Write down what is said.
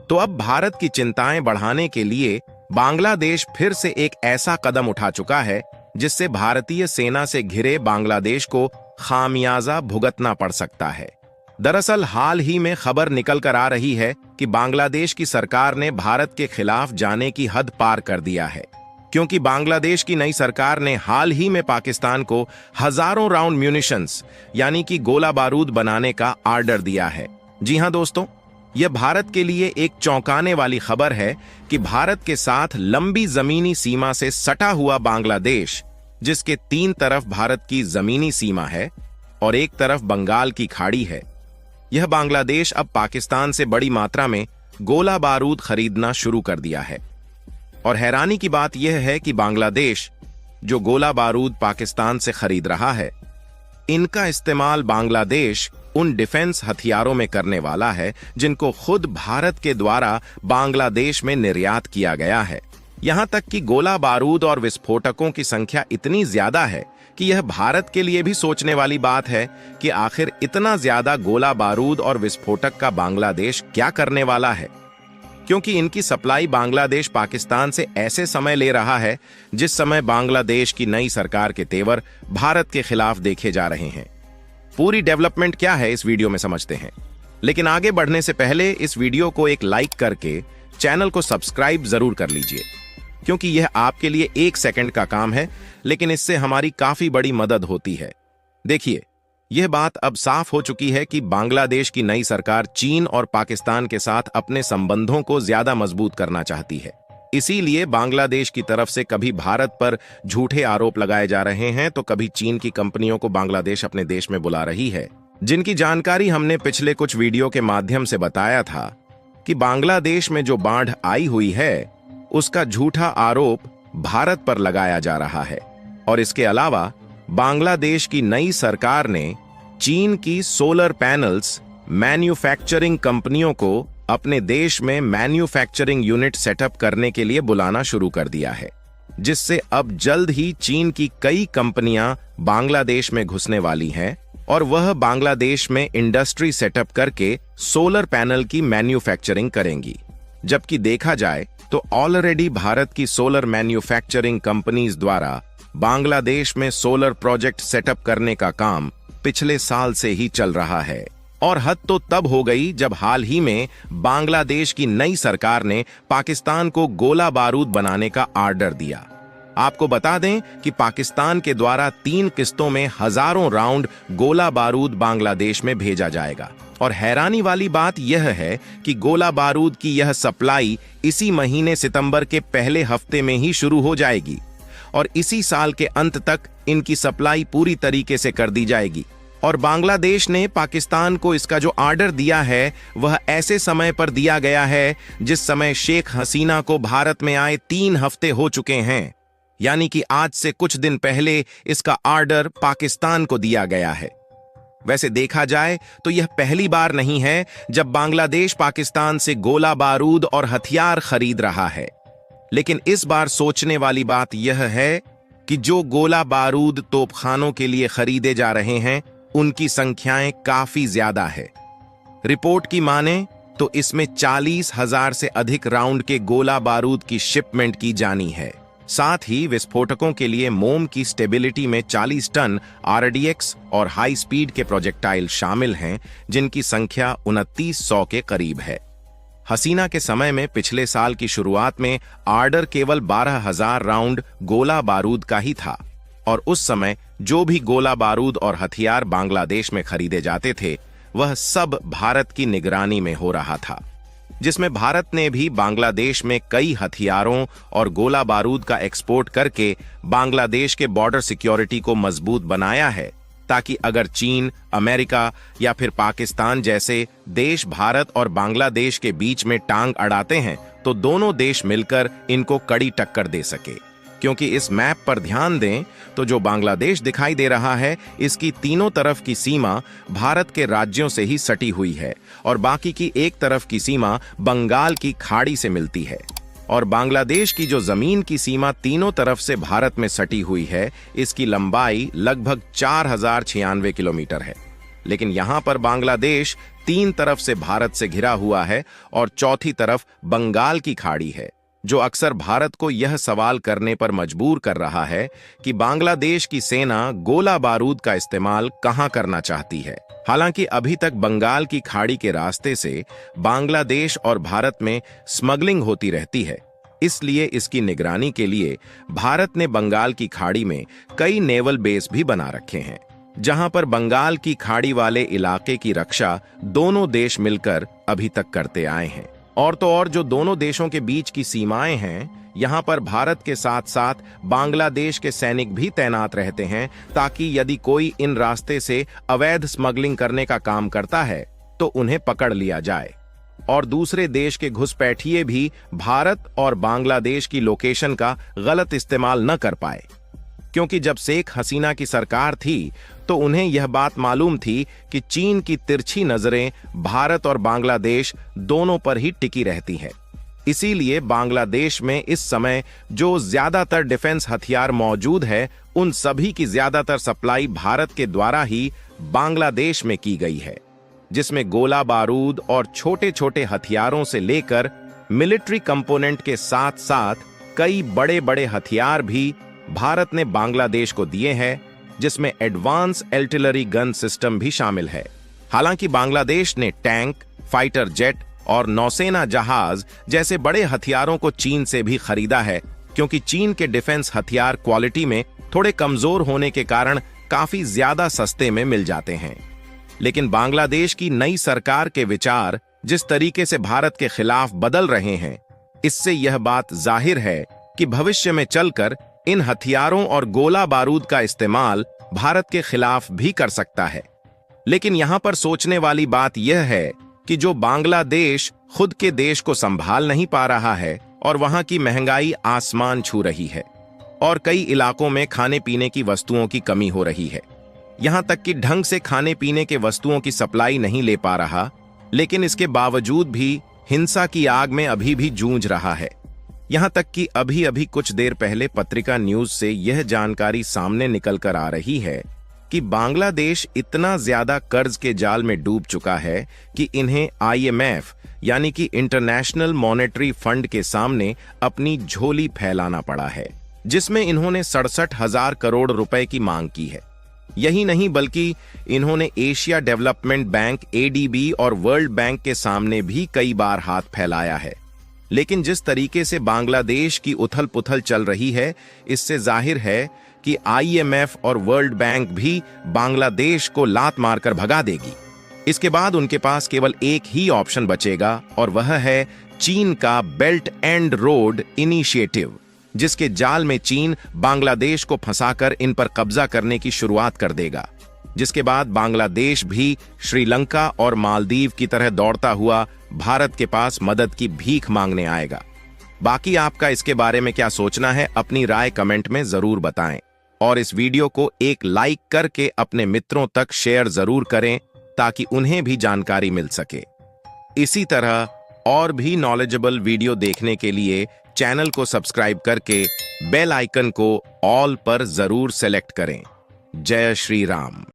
तो अब भारत की चिंताएं बढ़ाने के लिए बांग्लादेश फिर से एक ऐसा कदम उठा चुका है जिससे भारतीय सेना से घिरे बांग्लादेश को खामियाजा भुगतना पड़ सकता है। दरअसल हाल ही में खबर निकल कर आ रही है कि बांग्लादेश की सरकार ने भारत के खिलाफ जाने की हद पार कर दिया है, क्योंकि बांग्लादेश की नई सरकार ने हाल ही में पाकिस्तान को हजारों राउंड म्यूनिशंस यानी कि गोला बारूद बनाने का आर्डर दिया है। जी हां दोस्तों, यह भारत के लिए एक चौंकाने वाली खबर है कि भारत के साथ लंबी जमीनी सीमा से सटा हुआ बांग्लादेश, जिसके 3 तरफ भारत की जमीनी सीमा है और एक तरफ बंगाल की खाड़ी है, यह बांग्लादेश अब पाकिस्तान से बड़ी मात्रा में गोला बारूद खरीदना शुरू कर दिया है। और हैरानी की बात यह है कि बांग्लादेश जो गोला बारूद पाकिस्तान से खरीद रहा है, इनका इस्तेमाल बांग्लादेश उन डिफेंस हथियारों में करने वाला है जिनको खुद भारत के द्वारा बांग्लादेश में निर्यात किया गया है। यहां तक कि गोला बारूद और विस्फोटकों की संख्या इतनी ज्यादा है कि यह भारत के लिए भी सोचने वाली बात है कि आखिर इतना ज्यादा गोला बारूद और विस्फोटक का बांग्लादेश क्या करने वाला है, क्योंकि इनकी सप्लाई बांग्लादेश पाकिस्तान से ऐसे समय ले रहा है जिस समय बांग्लादेश की नई सरकार के तेवर भारत के खिलाफ देखे जा रहे हैं। पूरी डेवलपमेंट क्या है इस वीडियो में समझते हैं, लेकिन आगे बढ़ने से पहले इस वीडियो को एक लाइक करके चैनल को सब्सक्राइब जरूर कर लीजिए, क्योंकि यह आपके लिए 1 सेकंड का काम है, लेकिन इससे हमारी काफी बड़ी मदद होती है। देखिए, यह बात अब साफ हो चुकी है कि बांग्लादेश की नई सरकार चीन और पाकिस्तान के साथ अपने संबंधों को ज्यादा मजबूत करना चाहती है। इसीलिए बांग्लादेश की तरफ से कभी भारत पर झूठे आरोप लगाए जा रहे हैं, तो कभी चीन की कंपनियों को बांग्लादेश अपने देश में बुला रही है, जिनकी जानकारी हमने पिछले कुछ वीडियो के माध्यम से बताया था कि बांग्लादेश में जो बाढ़ आई हुई है उसका झूठा आरोप भारत पर लगाया जा रहा है। और इसके अलावा बांग्लादेश की नई सरकार ने चीन की सोलर पैनल्स मैन्युफैक्चरिंग कंपनियों को अपने देश में मैन्युफैक्चरिंग यूनिट सेटअप करने के लिए बुलाना शुरू कर दिया है, जिससे अब जल्द ही चीन की कई कंपनियां बांग्लादेश में घुसने वाली हैं और वह बांग्लादेश में इंडस्ट्री सेटअप करके सोलर पैनल की मैन्युफैक्चरिंग करेंगी। जबकि देखा जाए तो ऑलरेडी भारत की सोलर मैन्युफैक्चरिंग कंपनीज द्वारा बांग्लादेश में सोलर प्रोजेक्ट सेटअप करने का काम पिछले साल से ही चल रहा है। और हद तो तब हो गई जब हाल ही में बांग्लादेश की नई सरकार ने पाकिस्तान को गोला बारूद बनाने का आर्डर दिया। आपको बता दें कि पाकिस्तान के द्वारा 3 किस्तों में हजारों राउंड गोला बारूद बांग्लादेश में भेजा जाएगा। और हैरानी वाली बात यह है कि गोला बारूद की यह सप्लाई इसी महीने सितंबर के पहले हफ्ते में ही शुरू हो जाएगी और इसी साल के अंत तक इनकी सप्लाई पूरी तरीके से कर दी जाएगी। और बांग्लादेश ने पाकिस्तान को इसका जो आर्डर दिया है वह ऐसे समय पर दिया गया है जिस समय शेख हसीना को भारत में आए 3 हफ्ते हो चुके हैं, यानी कि आज से कुछ दिन पहले इसका आर्डर पाकिस्तान को दिया गया है। वैसे देखा जाए तो यह पहली बार नहीं है जब बांग्लादेश पाकिस्तान से गोला बारूद और हथियार खरीद रहा है, लेकिन इस बार सोचने वाली बात यह है कि जो गोला बारूद तोपखानों के लिए खरीदे जा रहे हैं उनकी संख्याएं काफी ज्यादा है। रिपोर्ट की माने तो इसमें 40,000 से अधिक राउंड के गोला बारूद की शिपमेंट की जानी है। साथ ही विस्फोटकों के लिए मोम की स्टेबिलिटी में 40 टन RDX और हाई स्पीड के प्रोजेक्टाइल शामिल हैं, जिनकी संख्या 2900 के करीब है। हसीना के समय में पिछले साल की शुरुआत में आर्डर केवल 12,000 राउंड गोला बारूद का ही था और उस समय जो भी गोला बारूद और हथियार बांग्लादेश में खरीदे जाते थे वह सब भारत की निगरानी में हो रहा था, जिसमें भारत ने भी बांग्लादेश में कई हथियारों और गोला बारूद का एक्सपोर्ट करके बांग्लादेश के बॉर्डर सिक्योरिटी को मजबूत बनाया है, ताकि अगर चीन, अमेरिका या फिर पाकिस्तान जैसे देश भारत और बांग्लादेश के बीच में टांग अड़ाते हैं तो दोनों देश मिलकर इनको कड़ी टक्कर दे सके। क्योंकि इस मैप पर ध्यान दें तो जो बांग्लादेश दिखाई दे रहा है इसकी तीनों तरफ की सीमा भारत के राज्यों से ही सटी हुई है और बाकी की एक तरफ की सीमा बंगाल की खाड़ी से मिलती है। और बांग्लादेश की जो जमीन की सीमा तीनों तरफ से भारत में सटी हुई है इसकी लंबाई लगभग 4096 किलोमीटर है। लेकिन यहाँ पर बांग्लादेश 3 तरफ से भारत से घिरा हुआ है और चौथी तरफ बंगाल की खाड़ी है, जो अक्सर भारत को यह सवाल करने पर मजबूर कर रहा है कि बांग्लादेश की सेना गोला बारूद का इस्तेमाल कहां करना चाहती है। हालांकि अभी तक बंगाल की खाड़ी के रास्ते से बांग्लादेश और भारत में स्मगलिंग होती रहती है, इसलिए इसकी निगरानी के लिए भारत ने बंगाल की खाड़ी में कई नेवल बेस भी बना रखे हैं, जहां पर बंगाल की खाड़ी वाले इलाके की रक्षा दोनों देश मिलकर अभी तक करते आए हैं। और तो और जो दोनों देशों के बीच की सीमाएं हैं, यहां पर भारत के साथ साथ बांग्लादेश के सैनिक भी तैनात रहते हैं, ताकि यदि कोई इन रास्ते से अवैध स्मगलिंग करने का काम करता है तो उन्हें पकड़ लिया जाए। और दूसरे देश के घुसपैठिए भी भारत और बांग्लादेश की लोकेशन का गलत इस्तेमाल न कर पाए, क्योंकि जब शेख हसीना की सरकार थी तो उन्हें यह बात मालूम थी कि चीन की तिरछी नजरें भारत और बांग्लादेश दोनों पर ही टिकी रहती हैं। इसीलिए बांग्लादेश में इस समय जो ज्यादातर डिफेंस हथियार मौजूद है, उन सभी की ज्यादातर सप्लाई भारत के द्वारा ही बांग्लादेश में की गई है, जिसमें गोला बारूद और छोटे छोटे हथियारों से लेकर मिलिट्री कंपोनेंट के साथ साथ कई बड़े बड़े हथियार भी भारत ने बांग्लादेश को दिए हैं, जिसमें एडवांस आर्टिलरी गन सिस्टम भी शामिल है। हालांकि बांग्लादेश ने टैंक, फाइटर जेट और नौसेना जहाज जैसे बड़े हथियारों को चीन से भी खरीदा है, क्योंकि चीन के डिफेंस हथियार क्वालिटी में थोड़े कमजोर होने के कारण काफी ज्यादा सस्ते में मिल जाते हैं। लेकिन बांग्लादेश की नई सरकार के विचार जिस तरीके से भारत के खिलाफ बदल रहे हैं, इससे यह बात जाहिर है कि भविष्य में चलकर इन हथियारों और गोला बारूद का इस्तेमाल भारत के खिलाफ भी कर सकता है। लेकिन यहां पर सोचने वाली बात यह है कि जो बांग्लादेश खुद के देश को संभाल नहीं पा रहा है और वहां की महंगाई आसमान छू रही है और कई इलाकों में खाने पीने की वस्तुओं की कमी हो रही है, यहां तक कि ढंग से खाने पीने के वस्तुओं की सप्लाई नहीं ले पा रहा, लेकिन इसके बावजूद भी हिंसा की आग में अभी भी जूझ रहा है। यहां तक कि अभी अभी कुछ देर पहले पत्रिका न्यूज से यह जानकारी सामने निकल कर आ रही है कि बांग्लादेश इतना ज्यादा कर्ज के जाल में डूब चुका है कि इन्हें IMF यानी कि इंटरनेशनल मॉनेटरी फंड के सामने अपनी झोली फैलाना पड़ा है, जिसमें इन्होंने 67,000 करोड़ रुपए की मांग की है। यही नहीं बल्कि इन्होंने एशिया डेवलपमेंट बैंक ADB और वर्ल्ड बैंक के सामने भी कई बार हाथ फैलाया है। लेकिन जिस तरीके से बांग्लादेश की उथल पुथल चल रही है, इससे जाहिर है कि IMF और वर्ल्ड बैंक भी बांग्लादेश को लात मारकर भगा देगी। इसके बाद उनके पास केवल एक ही ऑप्शन बचेगा और वह है चीन का बेल्ट एंड रोड इनिशिएटिव, जिसके जाल में चीन बांग्लादेश को फंसाकर इन पर कब्जा करने की शुरुआत कर देगा, जिसके बाद बांग्लादेश भी श्रीलंका और मालदीव की तरह दौड़ता हुआ भारत के पास मदद की भीख मांगने आएगा। बाकी आपका इसके बारे में क्या सोचना है, अपनी राय कमेंट में जरूर बताएं और इस वीडियो को एक लाइक करके अपने मित्रों तक शेयर जरूर करें ताकि उन्हें भी जानकारी मिल सके। इसी तरह और भी नॉलेजेबल वीडियो देखने के लिए चैनल को सब्सक्राइब करके बेल आइकन को ऑल पर जरूर सेलेक्ट करें। जय श्री राम।